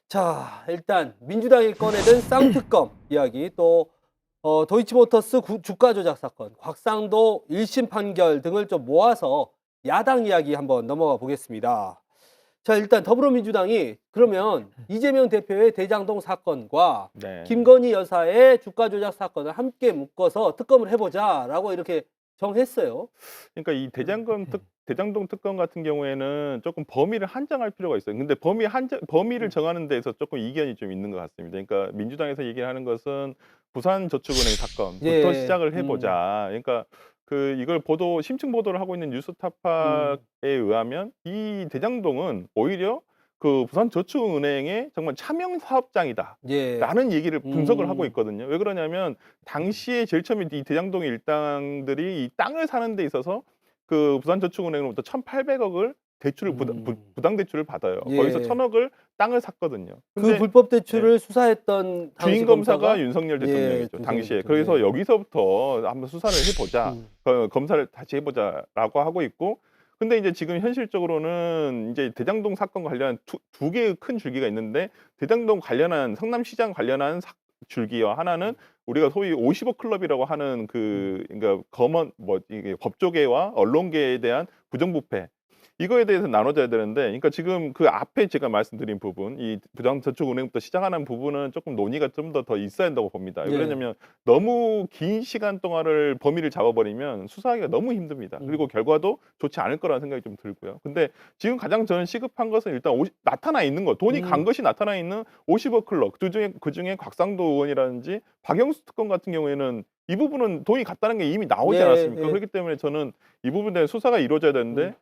자, 일단 민주당이 꺼내든 쌍특검 이야기 또 도이치모터스 주가 조작 사건, 곽상도 1심 판결 등을 좀 모아서 야당 이야기 한번 넘어가 보겠습니다. 자, 일단 더불어민주당이 그러면 이재명 대표의 대장동 사건과 네. 김건희 여사의 주가 조작 사건을 함께 묶어서 특검을 해보자라고 이렇게 정했어요. 그러니까 이 대장동 특검 같은 경우에는 조금 범위를 한정할 필요가 있어요. 근데 범위를 정하는 데에서 조금 이견이 좀 있는 것 같습니다. 그러니까 민주당에서 얘기를 하는 것은 부산저축은행 사건부터 예, 시작을 해보자. 그러니까 이걸 심층 보도를 하고 있는 뉴스타파에 의하면 이 대장동은 오히려 부산저축은행의 정말 차명 사업장이다. 예, 라는 얘기를 분석을 하고 음, 있거든요. 왜 그러냐면 당시에 제일 처음에 이 대장동의 일당들이 이 땅을 사는 데 있어서 부산저축은행으로부터 1,800억을 대출을 음, 부당 대출을 받아요. 거기서 예. 1,000억을 땅을 샀거든요. 그 근데 불법 예. 대출을 수사했던 당시 주인 검사가 검사가 윤석열 예, 대통령이죠, 윤석열 당시에. 대통령. 그래서 예. 여기서부터 한번 수사를 해보자, 음, 검사를 다시 해보자라고 하고 있고, 근데 이제 지금 현실적으로는 이제 대장동 사건 관련 두 개의 큰 줄기가 있는데, 대장동 관련한 성남시장 관련한 줄기와 하나는 우리가 소위 50억 클럽이라고 하는 음, 그러니까 이게 법조계와 언론계에 대한 부정부패, 이거에 대해서 나눠져야 되는데, 그러니까 지금 그 앞에 제가 말씀드린 부분, 이 부정저축은행부터 시작하는 부분은 조금 논의가 좀 더 있어야 한다고 봅니다. 왜 예. 그러냐면 너무 긴 시간 동안을 범위를 잡아버리면 수사하기가 너무 힘듭니다. 그리고 음, 결과도 좋지 않을 거라는 생각이 좀 들고요. 근데 지금 가장 저는 시급한 것은 일단 나타나 있는 것, 돈이 간 음, 것이 나타나 있는 50억 클럽, 그중에 곽상도 의원이라든지 박영수 특검 같은 경우에는 이 부분은 돈이 갔다는 게 이미 나오지 예, 않았습니까? 예. 그렇기 때문에 저는 이 부분에 대한 수사가 이루어져야 되는데, 음,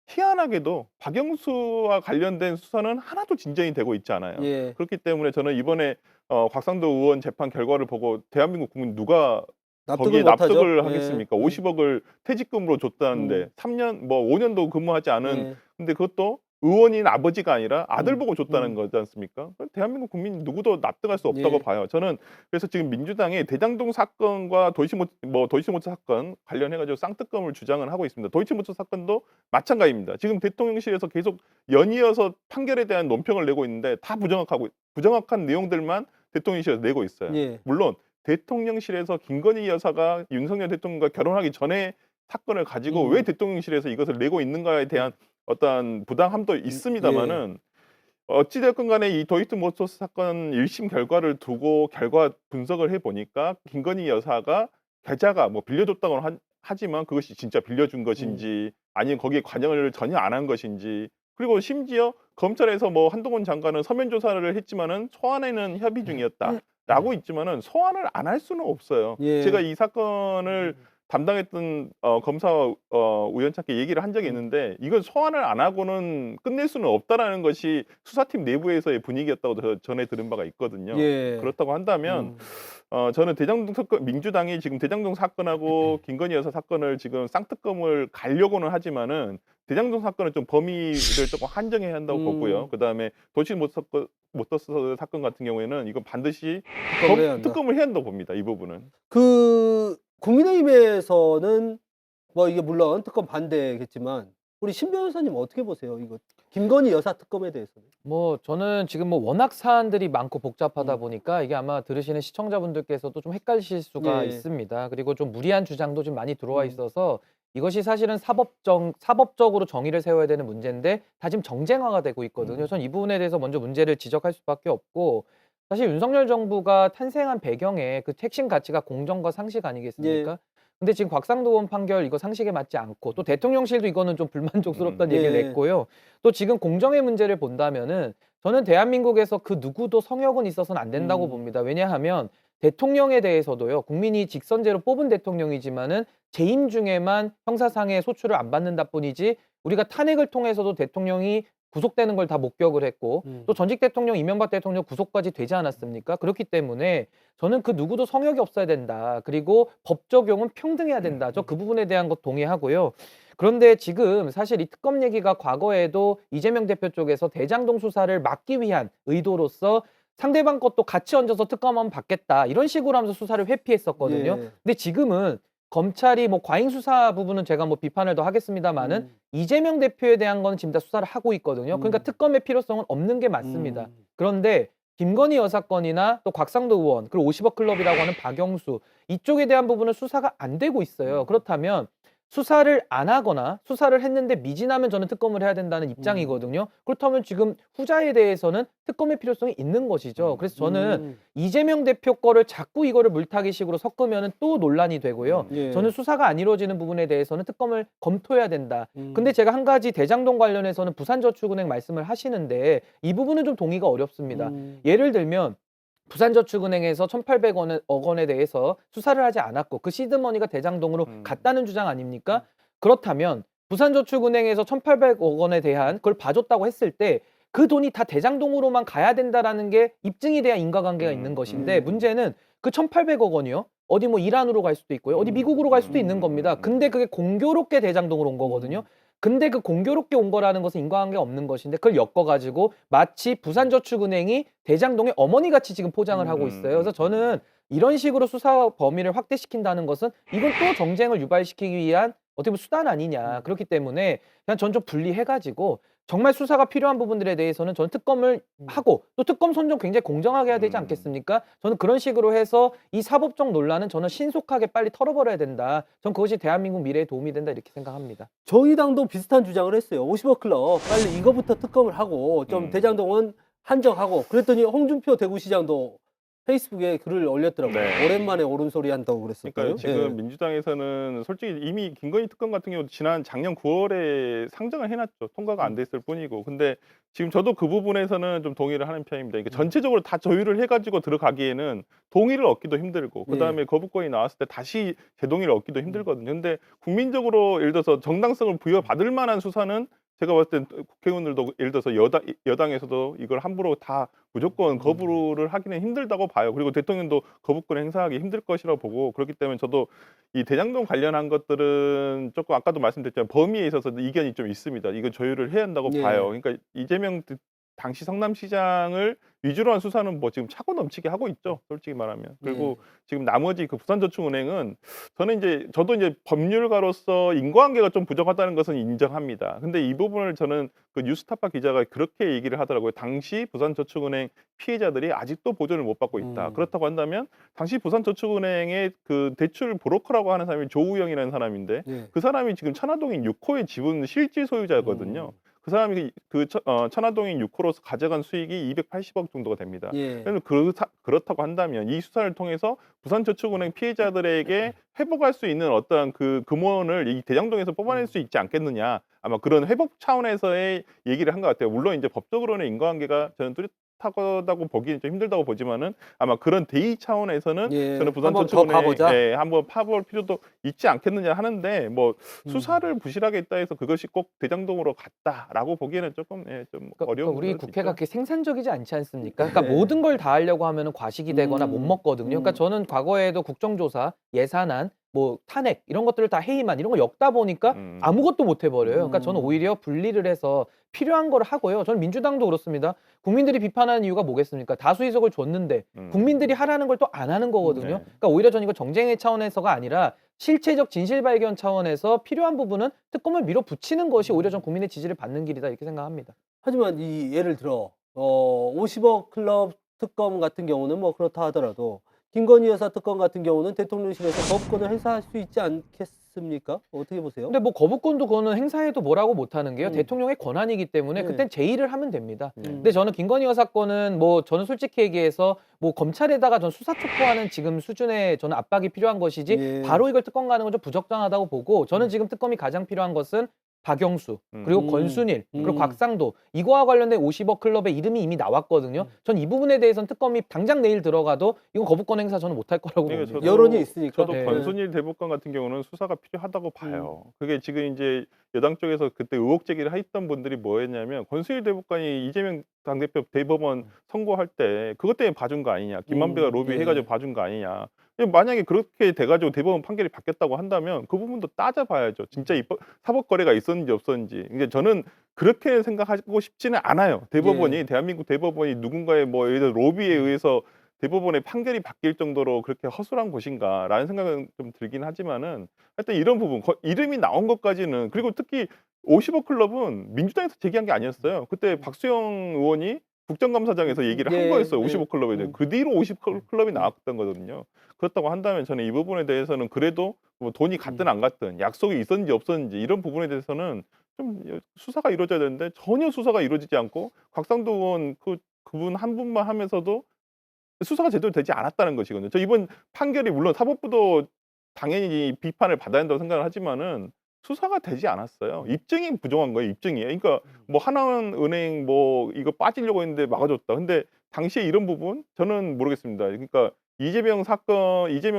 희한하게도 박영수와 관련된 수사는 하나도 진전이 되고 있지 않아요. 예. 그렇기 때문에 저는 이번에 곽상도 의원 재판 결과를 보고 대한민국 국민 누가 납득을 거기에 못하죠. 납득을 예, 하겠습니까? 예. 50억을 퇴직금으로 줬다는데 음, 3년 5년도 근무하지 않은, 예. 근데 그것도 의원인 아버지가 아니라 아들 음, 보고 줬다는 음, 거지 않습니까? 대한민국 국민 누구도 납득할 수 없다고 예. 봐요. 저는 그래서 지금 민주당이 대장동 사건과 도이치모터 사건 관련해 가지고 쌍특검을 주장을 하고 있습니다. 도이치모터 사건도 마찬가지입니다. 지금 대통령실에서 계속 연이어서 판결에 대한 논평을 내고 있는데 다 부정확한 내용들만 대통령실에서 내고 있어요. 예. 물론 대통령실에서 김건희 여사가 윤석열 대통령과 결혼하기 전에 사건을 가지고 왜 음, 대통령실에서 이것을 내고 있는가에 대한 어떠한 부당함도 예. 있습니다마는, 어찌 됐건 간에 이 도이치모터스 사건 1심 결과를 두고 결과 분석을 해 보니까 김건희 여사가 계좌가 빌려줬다고는 하지만 그것이 진짜 빌려준 음, 것인지 아니면 거기에 관여를 전혀 안 한 것인지, 그리고 심지어 검찰에서 한동훈 장관은 서면 조사를 했지만은 소환에는 협의 중이었다라고 있지만은 소환을 안 할 수는 없어요. 제가 예. 이 사건을 음, 담당했던 검사와 우연찮게 얘기를 한 적이 음, 있는데, 이걸 소환을 안 하고는 끝낼 수는 없다라는 것이 수사팀 내부에서의 분위기였다고 전해 들은 바가 있거든요. 예. 그렇다고 한다면 음, 저는 민주당이 지금 대장동 사건하고 김건희 여사 사건을 지금 쌍특검을 가려고는 하지만은 대장동 사건은 좀 범위를 조금 한정해야 한다고 보고요. 음, 그다음에 모터스 사건 같은 경우에는 이건 반드시 특검을 해야 한다. 특검을 해야 한다고 봅니다, 이 부분은. 국민의힘에서는 뭐 이게 물론 특검 반대겠지만 우리 신 변호사님 어떻게 보세요? 이거 김건희 여사 특검에 대해서는? 뭐 저는 지금 뭐 워낙 사안들이 많고 복잡하다 음, 보니까 이게 아마 들으시는 시청자분들께서도 좀 헷갈리실 수가 예. 있습니다. 그리고 좀 무리한 주장도 좀 많이 들어와 음, 있어서 이것이 사실은 사법적으로 정의를 세워야 되는 문제인데 다 지금 정쟁화가 되고 있거든요. 전 이 부분에 대해서 먼저 문제를 지적할 수밖에 없고, 사실 윤석열 정부가 탄생한 배경에 그 핵심 가치가 공정과 상식 예. 아니겠습니까? 근데 지금 곽상도 의원 판결 이거 상식에 맞지 않고, 또 대통령실도 이거는 좀 불만족스럽다는 얘기를 예. 냈고요. 또 지금 공정의 문제를 본다면은 저는 대한민국에서 그 누구도 성역은 있어서는 안 된다고 음, 봅니다. 왜냐하면 대통령에 대해서도요, 국민이 직선제로 뽑은 대통령이지만은 재임 중에만 형사상의 소추를 안 받는다 뿐이지, 우리가 탄핵을 통해서도 대통령이 구속되는 걸 다 목격을 했고, 또 음, 전직 대통령 이명박 대통령 구속까지 되지 않았습니까? 그렇기 때문에 저는 그 누구도 성역이 없어야 된다. 그리고 법 적용은 평등해야 된다. 저 그 부분에 대한 것 동의하고요. 그런데 지금 사실 이 특검 얘기가 과거에도 이재명 대표 쪽에서 대장동 수사를 막기 위한 의도로서 상대방 것도 같이 얹어서 특검하면 받겠다, 이런 식으로 하면서 수사를 회피했었거든요. 예. 근데 지금은 검찰이 뭐 과잉 수사 부분은 제가 뭐 비판을 더 하겠습니다마는 음, 이재명 대표에 대한 거는 지금 다 수사를 하고 있거든요. 그러니까 음, 특검의 필요성은 없는 게 맞습니다. 음, 그런데 김건희 여사 건이나 또 곽상도 의원 그리고 50억 클럽이라고 하는 박영수 이쪽에 대한 부분은 수사가 안 되고 있어요. 그렇다면 수사를 안 하거나 수사를 했는데 미진하면 저는 특검을 해야 된다는 입장이거든요. 그렇다면 지금 후자에 대해서는 특검의 필요성이 있는 것이죠. 그래서 저는 이재명 대표 거를 자꾸 이거를 물타기식으로 섞으면 또 논란이 되고요. 예. 저는 수사가 안 이루어지는 부분에 대해서는 특검을 검토해야 된다. 근데 제가 한 가지 대장동 관련해서는 부산저축은행 말씀을 하시는데 이 부분은 좀 동의가 어렵습니다. 예를 들면 부산저축은행에서 1,800억 원에 대해서 수사를 하지 않았고 그 시드머니가 대장동으로 갔다는 주장 아닙니까? 그렇다면 부산저축은행에서 1,800억 원에 대한 그걸 봐줬다고 했을 때 그 돈이 다 대장동으로만 가야 된다라는 게 입증이 돼야 인과관계가 있는 것인데 문제는 그 1,800억 원이요. 어디 뭐 이란으로 갈 수도 있고요. 어디 미국으로 갈 수도 있는 겁니다. 근데 그게 공교롭게 대장동으로 온 거거든요. 근데 그 공교롭게 온 거라는 것은 인과관계가 없는 것인데 그걸 엮어가지고 마치 부산저축은행이 대장동의 어머니같이 지금 포장을 하고 있어요. 그래서 저는 이런 식으로 수사 범위를 확대시킨다는 것은 이건 또 정쟁을 유발시키기 위한 어떻게 보면 수단 아니냐. 그렇기 때문에 그냥 전 좀 분리해가지고 정말 수사가 필요한 부분들에 대해서는 저는 특검을 하고 또 특검 선정 굉장히 공정하게 해야 되지 않겠습니까? 저는 그런 식으로 해서 이 사법적 논란은 저는 신속하게 빨리 털어버려야 된다. 전 그것이 대한민국 미래에 도움이 된다 이렇게 생각합니다. 정의당도 비슷한 주장을 했어요. 50억 클럽 빨리 이거부터 특검을 하고 좀 대장동은 한정하고 그랬더니 홍준표 대구시장도 페이스북에 글을 올렸더라고요. 네. 오랜만에 옳은 소리 한다고 그랬었고요. 그러니까 지금 예. 민주당에서는 솔직히 이미 김건희 특검 같은 경우 작년 9월에 상정을 해놨죠. 통과가 안 됐을 뿐이고. 근데 지금 저도 그 부분에서는 좀 동의를 하는 편입니다. 그러니까 전체적으로 다 조율을 해가지고 들어가기에는 동의를 얻기도 힘들고 그다음에 거부권이 나왔을 때 다시 재동의를 얻기도 힘들거든요. 근데 국민적으로 예를 들어서 정당성을 부여받을 만한 수사는 제가 봤을 땐 국회의원들도 예를 들어서 여당에서도 이걸 함부로 다 무조건 거부를 하기는 힘들다고 봐요. 그리고 대통령도 거부권을 행사하기 힘들 것이라고 보고 그렇기 때문에 저도 이 대장동 관련한 것들은 조금 아까도 말씀드렸지만 범위에 있어서 이견이 좀 있습니다. 이거 조율을 해야 한다고 예. 봐요. 그러니까 이재명 당시 성남시장을 위주로 한 수사는 뭐 지금 차고 넘치게 하고 있죠. 솔직히 말하면. 그리고 지금 나머지 그 부산저축은행은 저도 이제 법률가로서 인과관계가 좀 부족하다는 것은 인정합니다. 근데 이 부분을 저는 그 뉴스타파 기자가 그렇게 얘기를 하더라고요. 당시 부산저축은행 피해자들이 아직도 보전을 못 받고 있다. 그렇다고 한다면 당시 부산저축은행의 그 대출 브로커라고 하는 사람이 조우영이라는 사람인데 예. 그 사람이 지금 천화동인 6호의 지분 실질 소유자거든요. 그 사람이 천화동인 6호로서 가져간 수익이 280억 정도가 됩니다. 예. 그렇다고 한다면 이 수사를 통해서 부산저축은행 피해자들에게 회복할 수 있는 어떠한 그 금원을 이 대장동에서 뽑아낼 수 있지 않겠느냐. 아마 그런 회복 차원에서의 얘기를 한 것 같아요. 물론 이제 법적으로는 인과관계가 저는 뚜렷하다고 보기는 좀 힘들다고 보지만은 아마 그런 대의 차원에서는 예. 저는 한번 더 가보자. 부산저축은행 한번 파볼 필요도 있지 않겠느냐 하는데 뭐 수사를 부실하게 했다 해서 그것이 꼭 대장동으로 갔다라고 보기에는 조금 좀 어려운 우리 부분도 국회가 있죠. 그렇게 생산적이지 않지 않습니까? 그러니까 네. 모든 걸 다 하려고 하면 과식이 되거나 못 먹거든요. 그러니까 음. 저는 과거에도 국정조사, 예산안, 뭐 탄핵 이런 것들을 다 해임안 이런 걸 엮다 보니까 아무것도 못 해버려요. 그러니까 저는 오히려 분리를 해서 필요한 걸 하고요. 저는 민주당도 그렇습니다. 국민들이 비판하는 이유가 뭐겠습니까? 다수의석을 줬는데 국민들이 하라는 걸 또 안 하는 거거든요. 네. 그러니까 오히려 저는 이거 정쟁의 차원에서가 아니라 실체적 진실 발견 차원에서 필요한 부분은 특검을 밀어붙이는 것이 오히려 전 국민의 지지를 받는 길이다 이렇게 생각합니다. 하지만 이 예를 들어 50억 클럽 특검 같은 경우는 뭐 그렇다 하더라도 김건희 여사 특검 같은 경우는 대통령실에서 거부권을 행사할 수 있지 않겠습니까? 어떻게 보세요? 근데 뭐 거부권도 그거는 행사해도 뭐라고 못하는 게요. 음. 대통령의 권한이기 때문에 네. 그땐 제의를 하면 됩니다. 음. 근데 저는 김건희 여사 건은 뭐 저는 솔직히 얘기해서 뭐 검찰에다가 전 수사 촉구하는 지금 수준의 저는 압박이 필요한 것이지 예. 바로 이걸 특검 가는 건 좀 부적당하다고 보고 저는 지금 특검이 가장 필요한 것은 박영수 그리고 권순일 그리고 곽상도 이거와 관련된 50억 클럽의 이름이 이미 나왔거든요. 전 이 부분에 대해서는 특검이 당장 내일 들어가도 이건 거부권 행사 저는 못할 거라고 그러니까 봅니다. 여론이 있으니까. 저도 네. 권순일 대법관 같은 경우는 수사가 필요하다고 봐요. 그게 지금 이제 여당 쪽에서 그때 의혹 제기를 했던 분들이 뭐였냐면 권순일 대법관이 이재명 당대표 대법원 선고할 때 그것 때문에 봐준 거 아니냐. 김만배가 로비해가지고 봐준 거 아니냐. 만약에 그렇게 돼가지고 대법원 판결이 바뀌었다고 한다면 그 부분도 따져봐야죠. 진짜 사법 거래가 있었는지 없었는지. 이제 저는 그렇게 생각하고 싶지는 않아요. 대법원이 대한민국 대법원이 누군가의 뭐 예를 들어 로비에 의해서 대법원의 판결이 바뀔 정도로 그렇게 허술한 곳인가라는 생각은 좀 들긴 하지만은 하여튼 이런 부분 이름이 나온 것까지는 그리고 특히 50억 클럽은 민주당에서 제기한 게 아니었어요. 그때 박수영 의원이 국정감사장에서 얘기를 한 예, 거였어요. 예. 55클럽에 대해. 그 뒤로 50클럽이 나왔던 거거든요. 그렇다고 한다면 저는 이 부분에 대해서는 그래도 뭐 돈이 갔든 안 갔든 약속이 있었는지 없었는지 이런 부분에 대해서는 좀 수사가 이루어져야 되는데 전혀 수사가 이루어지지 않고 곽상도 의원 그분 한 분만 하면서도 수사가 제대로 되지 않았다는 것이거든요. 저 이번 판결이 물론 사법부도 당연히 비판을 받아야 한다고 생각을 하지만은 수사가 되지 않았어요. 입증이 부족한 거예요, 입증이. 그러니까 뭐 하나은행 뭐 이거 빠지려고 했는데 막아줬다. 근데 당시에 이런 부분 저는 모르겠습니다. 그러니까 이재명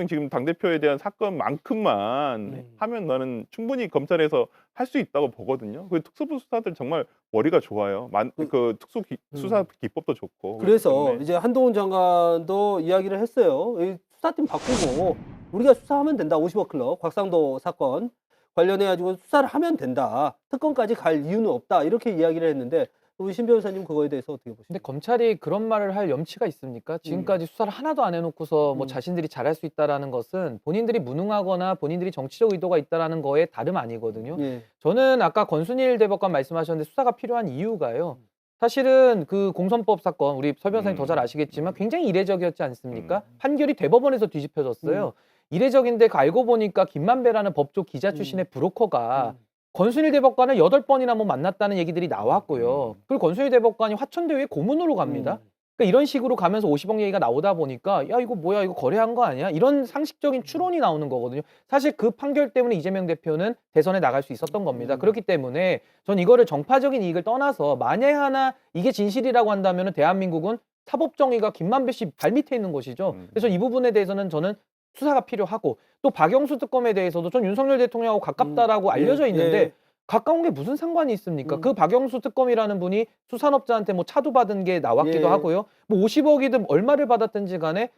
지금 당대표에 대한 사건만큼만 하면 나는 충분히 검찰에서 할 수 있다고 보거든요. 그 특수부 수사들 정말 머리가 좋아요. 그 수사 기법도 좋고. 그렇기 그래서 때문에 이제 한동훈 장관도 이야기를 했어요. 이 수사팀 바꾸고 우리가 수사하면 된다. 50억 클럽 곽상도 사건 관련해 가지고 수사를 하면 된다. 특검까지 갈 이유는 없다. 이렇게 이야기를 했는데 우리 신 변호사님 그거에 대해서 어떻게 근데 보십니까? 검찰이 그런 말을 할 염치가 있습니까? 지금까지 수사를 하나도 안 해놓고서 뭐 음. 자신들이 잘할 수 있다라는 것은 본인들이 무능하거나 본인들이 정치적 의도가 있다라는 거에 다름 아니거든요. 예. 저는 아까 권순일 대법관 말씀하셨는데 수사가 필요한 이유가요. 사실은 그 공선법 사건 우리 서 변호사님 더 잘 아시겠지만 굉장히 이례적이었지 않습니까? 판결이 대법원에서 뒤집혀졌어요. 이례적인데 그 알고 보니까 김만배라는 법조 기자 출신의 브로커가 권순일 대법관을 8번이나 뭐 만났다는 얘기들이 나왔고요. 그리고 권순일 대법관이 화천대유에 고문으로 갑니다. 그러니까 이런 식으로 가면서 50억 얘기가 나오다 보니까 야 이거 뭐야 이거 거래한 거 아니야? 이런 상식적인 추론이 나오는 거거든요. 사실 그 판결 때문에 이재명 대표는 대선에 나갈 수 있었던 겁니다. 그렇기 때문에 전 이거를 정파적인 이익을 떠나서 만에 하나 이게 진실이라고 한다면 대한민국은 사법정의가 김만배 씨 발밑에 있는 것이죠. 그래서 이 부분에 대해서는 저는 수사가 필요하고 또 박영수 특검에 대해서도 전 윤석열 대통령하고 가깝다라고 알려져 있는데 예. 가까운 게 무슨 상관이 있습니까? 음. 그 박영수 특검이라는 분이 수산업자한테 뭐 차도 받은 게 나왔기도 예. 하고요. 뭐 50억이든 얼마를 받았든지 간에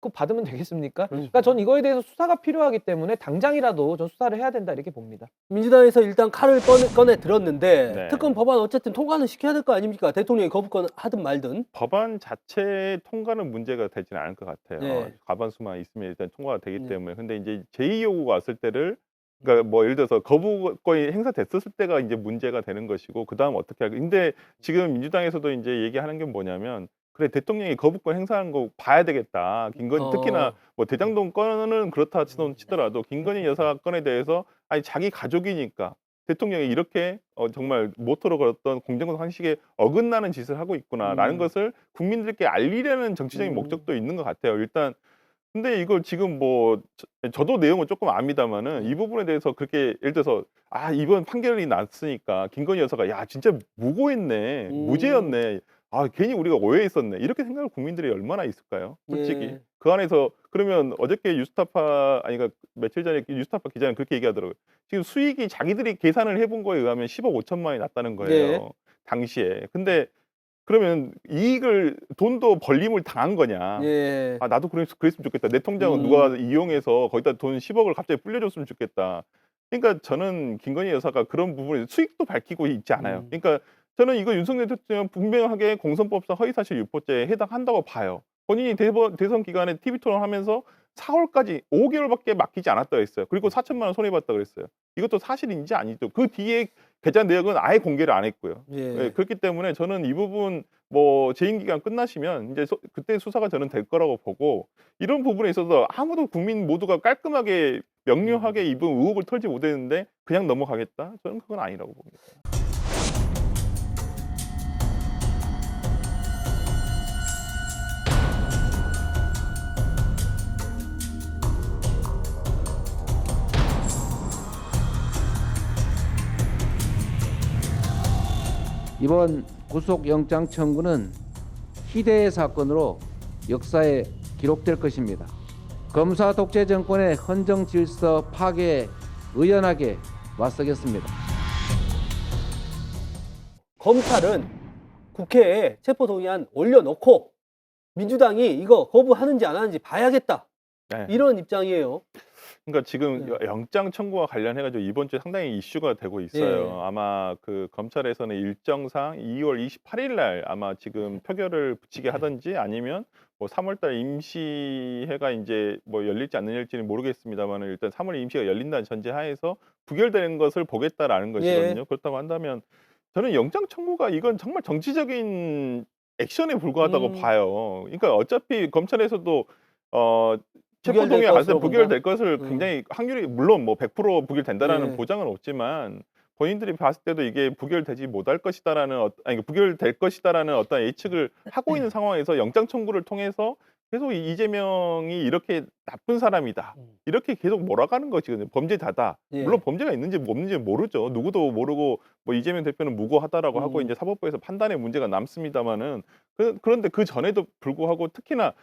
그거 받으면 되겠습니까? 그러니까 전 이거에 대해서 수사가 필요하기 때문에 당장이라도 전 수사를 해야 된다 이렇게 봅니다. 민주당에서 일단 칼을 꺼내 들었는데 네. 특검 법안 어쨌든 통과는 시켜야 될 거 아닙니까? 대통령이 거부권 하든 말든. 법안 자체 통과는 문제가 되지는 않을 것 같아요. 네. 과반수만 있으면 일단 통과가 되기 네. 때문에. 근데 이제 제2 요구가 왔을 때를 그러니까 뭐 예를 들어서 거부권이 행사됐었을 때가 이제 문제가 되는 것이고 그다음 어떻게 하고. 근데 지금 민주당에서도 이제 얘기하는 게 뭐냐면 그래 대통령이 거부권 행사하는 거 봐야 되겠다. 김건희 특히나 뭐 대장동 건은 그렇다 치더라도 김건희 여사 건에 대해서 아니 자기 가족이니까 대통령이 이렇게 정말 모토로 걸었던 공정성 상식에 어긋나는 짓을 하고 있구나라는 것을 국민들께 알리려는 정치적인 목적도 있는 것 같아요. 일단 근데 이걸 지금 뭐 저도 내용을 조금 압니다마는 이 부분에 대해서 그렇게 예를 들어서 아 이번 판결이 났으니까 김건희 여사가 야 진짜 무고했네, 무죄였네. 아 괜히 우리가 오해했었네. 이렇게 생각할 국민들이 얼마나 있을까요? 솔직히. 예. 그 안에서 그러면 어저께 뉴스타파 아니 그러니까 며칠 전에 뉴스타파 기자는 그렇게 얘기하더라고요. 지금 수익이 자기들이 계산을 해본 거에 의하면 10억 5천만 원이 났다는 거예요. 네. 당시에. 근데 그러면 이익을 돈도 벌림을 당한 거냐? 예. 아 나도 그랬으면 좋겠다. 내 통장은 누가 이용해서 거기다 돈 10억을 갑자기 불려줬으면 좋겠다. 그러니까 저는 김건희 여사가 그런 부분에 수익도 밝히고 있지 않아요. 그러니까 저는 이거 윤석열 대통령 분명하게 공선법상 허위사실 유포죄에 해당한다고 봐요. 본인이 대선 기간에 TV 토론하면서 4월까지 5개월밖에 맡기지 않았다고 했어요. 그리고 4천만 원 손해봤다고 그랬어요. 이것도 사실인지 아니죠. 그 뒤에 계좌 내역은 아예 공개를 안 했고요. 예. 그렇기 때문에 저는 이 부분 뭐 재임 기간 끝나시면 이제 그때 수사가 저는 될 거라고 보고 이런 부분에 있어서 아무도 국민 모두가 깔끔하게 명료하게 이 부분 의혹을 털지 못했는데 그냥 넘어가겠다? 저는 그건 아니라고 봅니다. 이번 구속영장 청구는 희대의 사건으로 역사에 기록될 것입니다. 검사 독재 정권의 헌정 질서 파괴에 의연하게 맞서겠습니다. 검찰은 국회에 체포동의안 올려놓고 민주당이 이거 거부하는지 안 하는지 봐야겠다. 네. 이런 입장이에요. 그러니까 지금 영장 청구와 관련해가지고 이번 주에 상당히 이슈가 되고 있어요. 예. 아마 그 검찰에서는 일정상 2월 28일 날 아마 지금 표결을 붙이게 하든지 아니면 뭐 3월달 임시회가 이제 뭐 열릴지 안 열릴지는 모르겠습니다만 일단 3월 임시가 열린다는 전제하에서 부결되는 것을 보겠다라는 것이거든요. 그렇다고 한다면 저는 영장 청구가 이건 정말 정치적인 액션에 불과하다고 음. 봐요. 그러니까 어차피 검찰에서도 부결될 체포동의안 할 때 것으로 부결될 본다? 것을 굉장히 확률이 물론 뭐 100% 부결된다라는 예. 보장은 없지만 본인들이 봤을 때도 이게 부결되지 못할 것이다라는 아니 부결될 것이다라는 어떤 예측을 하고 있는 상황에서 영장 청구를 통해서 계속 이재명이 이렇게 나쁜 사람이다. 이렇게 계속 몰아가는 것이거든요. 범죄자다. 예. 물론 범죄가 있는지 없는지 모르죠. 누구도 모르고 뭐 이재명 대표는 무고하다라고 하고 이제 사법부에서 판단의 문제가 남습니다마는 그런데 그 전에도 불구하고 특히나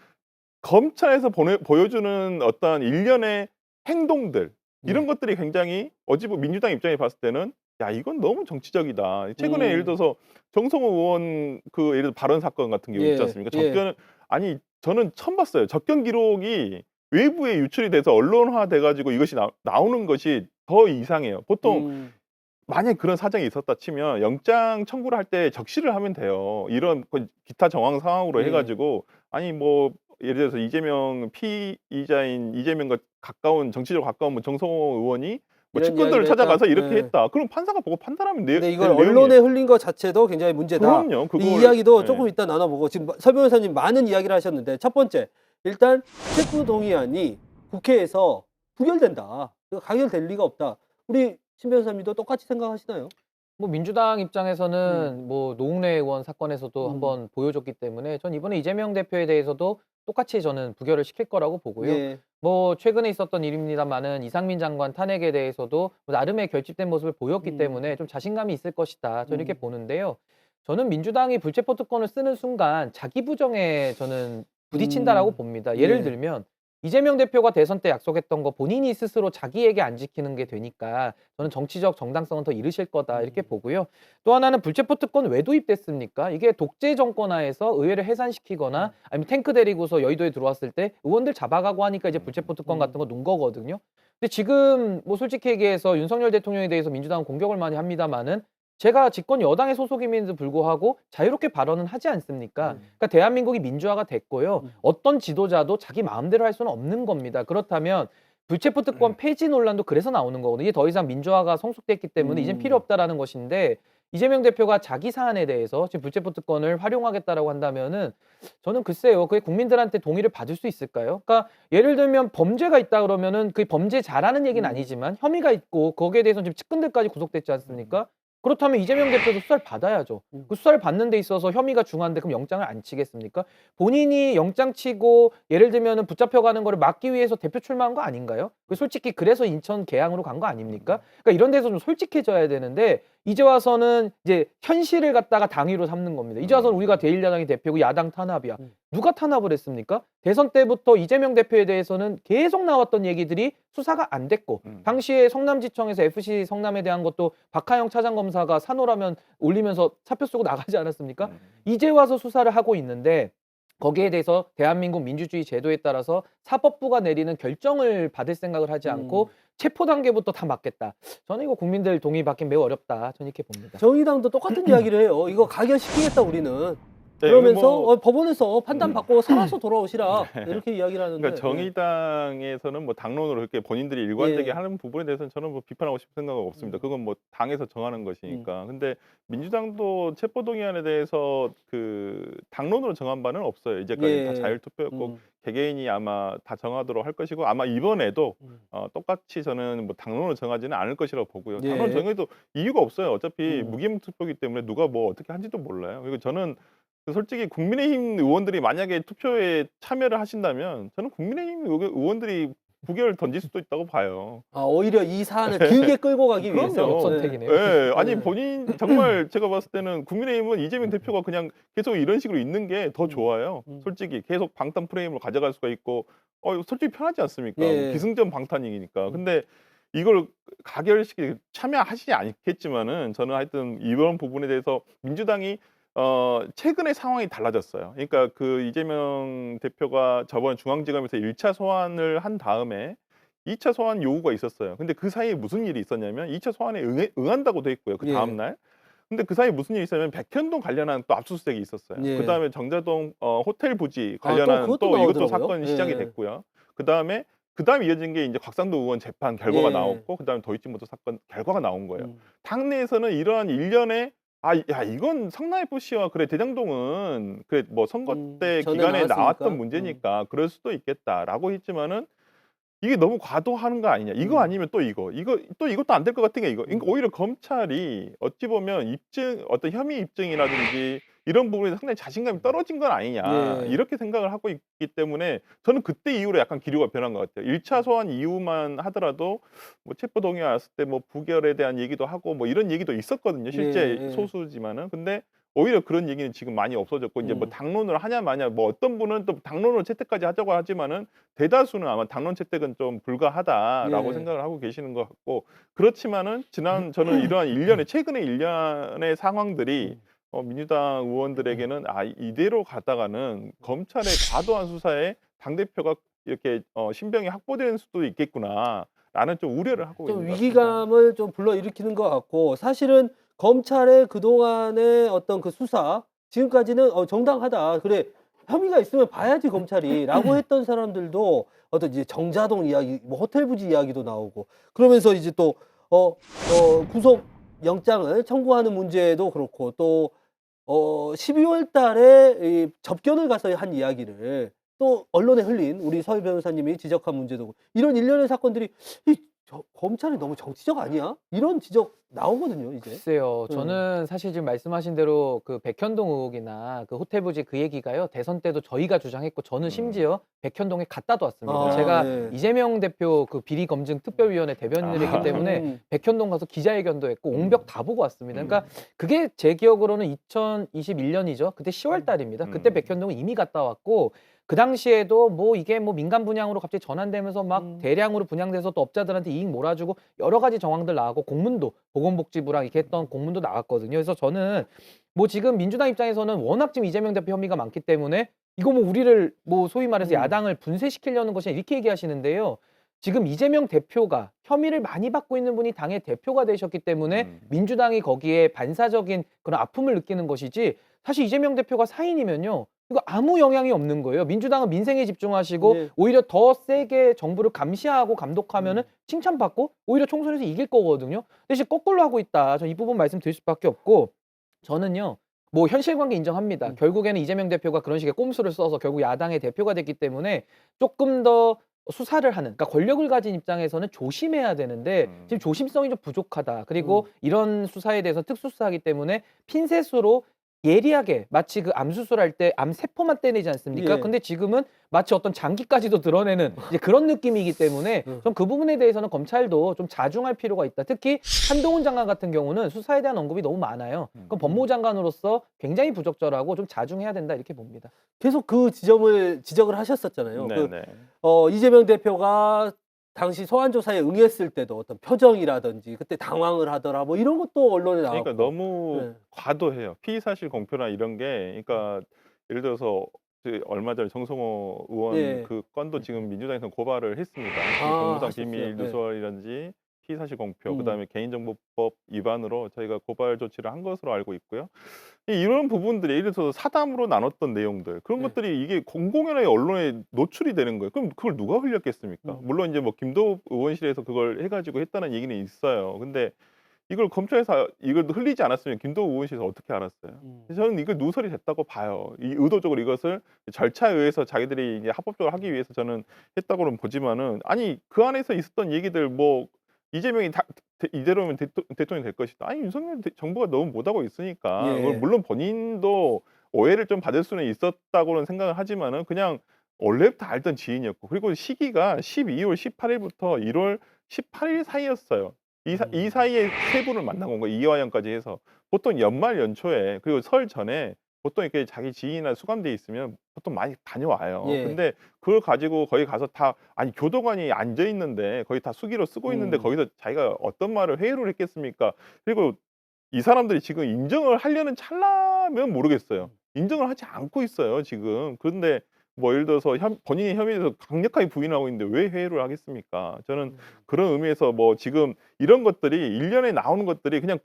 검찰에서 보여주는 어떤 일련의 행동들 이런 것들이 굉장히 민주당 입장에 봤을 때는 야 이건 너무 정치적이다. 최근에 예를 들어서 정성호 의원 그 예를 들어 발언 사건 같은 경우 예, 있지 않습니까? 예. 아니 저는 처음 봤어요. 접견 기록이 외부에 유출이 돼서 언론화 돼가지고 이것이 나오는 것이 더 이상해요. 보통 만약 그런 사정이 있었다 치면 영장 청구를 할 때 적시를 하면 돼요. 이런 기타 정황 상황으로 예. 해가지고 아니 뭐 예를 들어서 이재명 피의자인 이재명과 정치적으로 가까운 뭐 정성호 의원이 뭐 이런 측근들을 이야기를 찾아가서 했다? 이렇게 예. 했다. 그럼 판사가 보고 판단하면 근데 될 이걸 내용이에요. 언론에 흘린 것 자체도 굉장히 문제다. 그럼요. 이 이야기도 예. 조금 이따 나눠보고 지금 서 변호사님 많은 이야기를 하셨는데 첫 번째 일단 체포동의안이 국회에서 부결된다. 가결될 리가 없다. 우리 신 변호사님도 똑같이 생각하시나요? 뭐 민주당 입장에서는 뭐 노웅래 의원 사건에서도 한번 보여줬기 때문에 전 이번에 이재명 대표에 대해서도 똑같이 저는 부결을 시킬 거라고 보고요. 예. 뭐 최근에 있었던 일입니다만은 이상민 장관 탄핵에 대해서도 뭐 나름의 결집된 모습을 보였기 때문에 좀 자신감이 있을 것이다. 저는 이렇게 보는데요. 저는 민주당이 불체포 특권을 쓰는 순간 자기 부정에 저는 부딪힌다라고 봅니다. 예를 예. 들면 이재명 대표가 대선 때 약속했던 거 본인이 스스로 자기에게 안 지키는 게 되니까 저는 정치적 정당성은 더 잃으실 거다 이렇게 보고요. 또 하나는 불체포 특권 왜 도입됐습니까? 이게 독재 정권하에서 의회를 해산시키거나 아니면 탱크 데리고서 여의도에 들어왔을 때 의원들 잡아가고 하니까 이제 불체포 특권 같은 거 놓은 거거든요. 근데 지금 뭐 솔직히 얘기해서 윤석열 대통령에 대해서 민주당은 공격을 많이 합니다마는 제가 집권 여당의 소속임에도 불구하고 자유롭게 발언은 하지 않습니까? 그러니까 대한민국이 민주화가 됐고요. 어떤 지도자도 자기 마음대로 할 수는 없는 겁니다. 그렇다면 불체포 특권 폐지 논란도 그래서 나오는 거거든요. 이게 더 이상 민주화가 성숙됐기 때문에 이젠 필요 없다라는 것인데 이재명 대표가 자기 사안에 대해서 지금 불체포 특권을 활용하겠다라고 한다면은 저는 글쎄요. 그게 국민들한테 동의를 받을 수 있을까요? 그러니까 예를 들면 범죄가 있다 그러면은 그 범죄자라는 얘기는 아니지만 혐의가 있고 거기에 대해서는 지금 측근들까지 구속됐지 않습니까? 그렇다면 이재명 대표도 수사를 받아야죠. 그 수사를 받는 데 있어서 혐의가 중한데 그럼 영장을 안 치겠습니까? 본인이 영장 치고 예를 들면은 붙잡혀가는 거를 막기 위해서 대표 출마한 거 아닌가요? 솔직히 그래서 인천 계양으로 간 거 아닙니까? 그러니까 이런 데서 좀 솔직해져야 되는데 이제 와서는 이제 현실을 갖다가 당위로 삼는 겁니다. 이제 와서는 우리가 제1야당이 대표고 야당 탄압이야. 누가 탄압을 했습니까? 대선 때부터 이재명 대표에 대해서는 계속 나왔던 얘기들이 수사가 안 됐고 당시에 성남지청에서 FC 성남에 대한 것도 박하영 차장검사가 산호라면 올리면서 사표 쓰고 나가지 않았습니까? 이제 와서 수사를 하고 있는데 거기에 대해서 대한민국 민주주의 제도에 따라서 사법부가 내리는 결정을 받을 생각을 하지 않고 체포 단계부터 다 막겠다. 저는 이거 국민들 동의 받긴 매우 어렵다. 저는 이렇게 봅니다. 정의당도 똑같은 이야기를 해요. 이거 가결시키겠다 우리는. 네, 그러면서 뭐 법원에서 판단 받고 살아서 돌아오시라 이렇게 이야기를 하는데. 그러니까 정의당에서는 뭐 당론으로 이렇게 본인들이 일관되게 예. 하는 부분에 대해서는 저는 뭐 비판하고 싶은 생각은 없습니다. 그건 뭐 당에서 정하는 것이니까. 근데 민주당도 체포동의안에 대해서 그 당론으로 정한 바는 없어요. 이제까지 예. 다 자율투표였고 개개인이 아마 다 정하도록 할 것이고 아마 이번에도 똑같이 저는 뭐 당론으로 정하지는 않을 것이라고 보고요. 예. 당론 정해도 이유가 없어요. 어차피 무기명 투표이기 때문에 누가 뭐 어떻게 한지도 몰라요. 그리고 저는 솔직히 국민의힘 의원들이 만약에 투표에 참여를 하신다면 저는 국민의힘 의원들이 부결을 던질 수도 있다고 봐요. 아, 오히려 이 사안을 길게 끌고 가기 위해서. 그럼요. 역선택이네요. 예, 아니 네. 본인 정말 제가 봤을 때는 국민의힘은 이재명 대표가 그냥 계속 이런 식으로 있는 게 더 좋아요. 솔직히 계속 방탄 프레임을 가져갈 수가 있고, 솔직히 편하지 않습니까? 예. 기승전 방탄이니까. 근데 이걸 가결시키 참여하시지 않겠지만은 저는 하여튼 이번 부분에 대해서 민주당이 최근에 상황이 달라졌어요. 그러니까 그 이재명 대표가 저번 중앙지검에서 1차 소환을 한 다음에 2차 소환 요구가 있었어요. 근데 그 사이에 무슨 일이 있었냐면 2차 소환에 응한다고 돼 있고요. 그 예. 다음 날. 근데 그 사이에 무슨 일이 있었냐면 백현동 관련한 또 압수수색이 있었어요. 예. 그다음에 정자동 호텔 부지 아, 관련한 또 또 그것도 이것도 나오더라고요? 사건이 시작이 예. 됐고요. 그다음에 이어진 게 이제 곽상도 의원 재판 결과가 예. 나왔고 그다음에 도이치모터 사건 결과가 나온 거예요. 당내에서는 이러한 일련의 야 이건 성남FC와 그래 대장동은 그래 뭐 선거 때 전에 기간에 나왔으니까. 나왔던 문제니까 그럴 수도 있겠다라고 했지만은 이게 너무 과도하는 거 아니냐. 이거 아니면 또 이것도 안 될 것 같은 게 이거. 그러니까 오히려 검찰이 어찌 보면 입증 어떤 혐의 입증이라든지 이런 부분에서 상당히 자신감이 떨어진 건 아니냐. 예. 이렇게 생각을 하고 있기 때문에 저는 그때 이후로 약간 기류가 변한 것 같아요. 1차 소환 이후만 하더라도 뭐 체포동의 왔을 때 뭐 부결에 대한 얘기도 하고 뭐 이런 얘기도 있었거든요. 실제 예, 예. 소수지만은. 근데 오히려 그런 얘기는 지금 많이 없어졌고 이제 뭐 음. 당론을 하냐 마냐 뭐 어떤 분은 또 당론을 채택까지 하자고 하지만은 대다수는 아마 당론 채택은 좀 불가하다라고 예. 생각을 하고 계시는 것 같고 그렇지만은 저는 이러한 일련의 최근의 일련의 상황들이 민주당 의원들에게는 이대로 가다가는 검찰의 과도한 수사에 당대표가 이렇게 신병이 확보되는 수도 있겠구나라는 좀 우려를 하고 좀 있는 것 같습니다. 위기감을 좀 불러일으키는 것 같고 사실은 검찰의 그동안의 어떤 그 수사 지금까지는 정당하다. 그래 혐의가 있으면 봐야지 검찰이라고 했던 사람들도 어떤 이제 정자동 이야기, 뭐 호텔 부지 이야기도 나오고 그러면서 이제 또 구속 영장을 청구하는 문제도 그렇고 또 12월 달에 이 접견을 가서 한 이야기를 또 언론에 흘린 우리 서 변호사님이 지적한 문제도 이런 일련의 사건들이 검찰이 너무 정치적 아니야? 이런 지적 나오거든요, 이제. 글쎄요. 저는 사실 지금 말씀하신 대로 그 백현동 의혹이나 그 호텔 부지 그 얘기가요. 대선 때도 저희가 주장했고 저는 심지어 백현동에 갔다도 왔습니다. 제가 네. 이재명 대표 그 비리 검증 특별위원회 대변인을 했기 때문에 백현동 가서 기자회견도 했고 옹벽 다 보고 왔습니다. 그러니까 그게 제 기억으로는 2021년이죠. 그때 10월 달입니다. 그때 백현동은 이미 갔다 왔고 그 당시에도 뭐 이게 뭐 민간 분양으로 갑자기 전환되면서 막 대량으로 분양돼서 또 업자들한테 이익 몰아주고 여러 가지 정황들 나왔고 공문도 보건복지부랑 이렇게 했던 공문도 나왔거든요. 그래서 저는 뭐 지금 민주당 입장에서는 워낙 지금 이재명 대표 혐의가 많기 때문에 이거 뭐 우리를 뭐 소위 말해서 야당을 분쇄시키려는 것이냐 이렇게 얘기하시는데요. 지금 이재명 대표가 혐의를 많이 받고 있는 분이 당의 대표가 되셨기 때문에 민주당이 거기에 반사적인 그런 아픔을 느끼는 것이지 사실 이재명 대표가 사인이면요. 이거 아무 영향이 없는 거예요. 민주당은 민생에 집중하시고 네. 오히려 더 세게 정부를 감시하고 감독하면은 칭찬받고 오히려 총선에서 이길 거거든요. 대신 거꾸로 하고 있다. 저 이 부분 말씀드릴 수밖에 없고 저는요. 뭐 현실관계 인정합니다. 결국에는 이재명 대표가 그런 식의 꼼수를 써서 결국 야당의 대표가 됐기 때문에 조금 더 수사를 하는 그러니까 권력을 가진 입장에서는 조심해야 되는데 지금 조심성이 좀 부족하다. 그리고 이런 수사에 대해서 특수수사하기 때문에 핀셋으로 예리하게 마치 그 암수술할 때 암세포만 떼내지 않습니까? 예. 근데 지금은 마치 어떤 장기까지도 드러내는 이제 그런 느낌이기 때문에 좀 그 부분에 대해서는 검찰도 좀 자중할 필요가 있다. 특히 한동훈 장관 같은 경우는 수사에 대한 언급이 너무 많아요. 그럼 법무부 장관으로서 굉장히 부적절하고 좀 자중해야 된다 이렇게 봅니다. 계속 그 지적을 하셨었잖아요. 네네. 이재명 대표가 당시 소환 조사에 응했을 때도 어떤 표정이라든지 그때 당황을 하더라 뭐 이런 것도 언론에 나왔고. 그러니까 너무 네. 과도해요. 피의 사실 공표나 이런 게 그러니까 예를 들어서 얼마 전에 정성호 의원 네. 그 건도 지금 민주당에서 고발을 했습니다. 공무상 하셨어요. 비밀 네. 누설이라든지 피의 사실 공표, 음. 그다음에 개인정보법 위반으로 저희가 고발 조치를 한 것으로 알고 있고요. 이런 부분들이 예를 들어서 사담으로 나눴던 내용들 그런 네. 것들이 이게 공공연하게 언론에 노출이 되는 거예요. 그럼 그걸 누가 흘렸겠습니까? 물론 이제 뭐 김도읍 의원실에서 그걸 해가지고 했다는 얘기는 있어요. 근데 이걸 검찰에서 이걸 흘리지 않았으면 김도읍 의원실에서 어떻게 알았어요? 저는 이거 누설이 됐다고 봐요. 이 의도적으로 이것을 절차에 의해서 자기들이 이제 합법적으로 하기 위해서 저는 했다고는 보지만은 아니 그 안에서 있었던 얘기들 뭐 이재명이 이대로면 대통령이 될 것이다. 아니 윤석열 정부가 너무 못하고 있으니까 예. 물론 본인도 오해를 좀 받을 수는 있었다고는 생각을 하지만은 그냥 원래부터 알던 지인이었고 그리고 시기가 12월 18일부터 1월 18일 사이였어요. 이 사이에 세 분을 만나고 온 거예요. 이화영까지 해서 보통 연말 연초에 그리고 설 전에 보통 이렇게 자기 지인이나 수감돼 있으면 보통 많이 다녀와요. 예. 근데 그걸 가지고 거기 가서 다 아니 교도관이 앉아 있는데 거의 다 수기로 쓰고 있는데 거기서 자기가 어떤 말을 회유를 했겠습니까? 그리고 이 사람들이 지금 인정을 하려는 찰나면 모르겠어요. 인정을 하지 않고 있어요, 지금. 그런데 뭐 예를 들어서 본인이 혐의에 대해서 강력하게 부인하고 있는데 왜 회유를 하겠습니까? 저는 그런 의미에서 뭐 지금 이런 것들이 일련에 나오는 것들이 그냥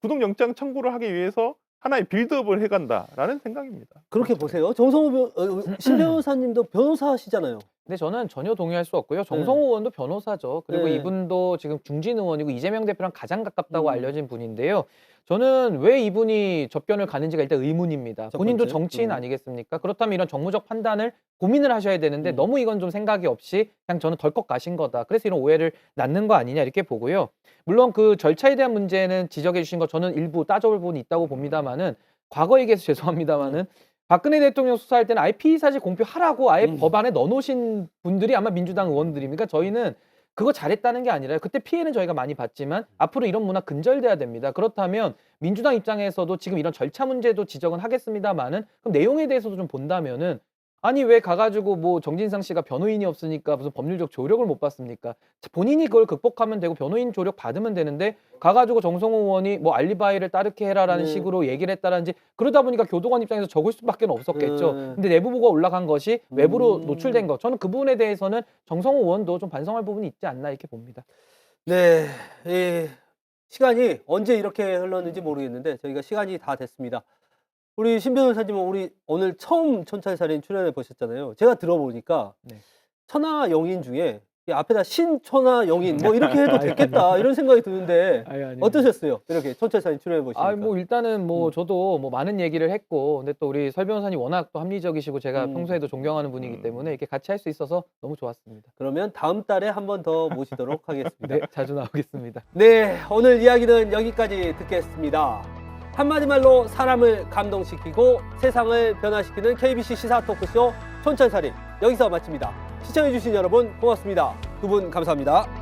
구속영장 청구를 하기 위해서 하나의 빌드업을 해간다라는 생각입니다. 그렇게 보세요. 정성호 신 변호사님도 변호사시잖아요. 근데 저는 전혀 동의할 수 없고요. 정성호 의원도 변호사죠. 그리고 네. 이분도 지금 중진 의원이고 이재명 대표랑 가장 가깝다고 음. 알려진 분인데요. 저는 왜 이분이 접견을 가는지가 일단 의문입니다. 첫 본인도 번째. 정치인 아니겠습니까? 그렇다면 이런 정무적 판단을 고민을 하셔야 되는데 너무 이건 좀 생각이 없이 그냥 저는 덜컥 가신 거다. 그래서 이런 오해를 낳는 거 아니냐 이렇게 보고요. 물론 그 절차에 대한 문제는 지적해 주신 거 저는 일부 따져볼 부분이 있다고 봅니다만은 과거 얘기해서 죄송합니다만은 박근혜 대통령 수사할 때는 IP 사실 공표하라고 아예 법안에 넣어놓으신 분들이 아마 민주당 의원들입니까? 저희는 그거 잘했다는 게 아니라 그때 피해는 저희가 많이 봤지만 앞으로 이런 문화 근절돼야 됩니다. 그렇다면 민주당 입장에서도 지금 이런 절차 문제도 지적은 하겠습니다만은 그럼 내용에 대해서도 좀 본다면은 아니 왜 가가지고 뭐 정진상 씨가 변호인이 없으니까 무슨 법률적 조력을 못 받습니까? 본인이 그걸 극복하면 되고 변호인 조력 받으면 되는데 가가지고 정성호 의원이 뭐 알리바이를 따르게 해라라는 식으로 얘기를 했다라든지 그러다 보니까 교도관 입장에서 적을 수밖에 없었겠죠. 근데 내부 보고가 올라간 것이 외부로 노출된 것. 저는 그 부분에 대해서는 정성호 의원도 좀 반성할 부분이 있지 않나 이렇게 봅니다. 네, 시간이 언제 이렇게 흘렀는지 모르겠는데 저희가 시간이 다 됐습니다. 우리 신 변호사님은 우리 오늘 처음 촌철살인 출연해 보셨잖아요. 제가 들어보니까 네. 천하영인 중에 이 앞에다 신천하영인 뭐 이렇게 해도 됐겠다 이런 생각이 드는데 어떠셨어요? 이렇게 촌철살인 출연해 보시니까. 아, 뭐 일단은 뭐 저도 뭐 많은 얘기를 했고, 근데 또 우리 설 변호사님 워낙 또 합리적이시고 제가 평소에도 존경하는 분이기 때문에 이렇게 같이 할 수 있어서 너무 좋았습니다. 그러면 다음 달에 한 번 더 모시도록 하겠습니다. 네, 자주 나오겠습니다. 네, 오늘 이야기는 여기까지 듣겠습니다. 한마디 말로 사람을 감동시키고 세상을 변화시키는 KBC 시사 토크쇼 촌철살인 여기서 마칩니다. 시청해주신 여러분 고맙습니다. 두 분 감사합니다.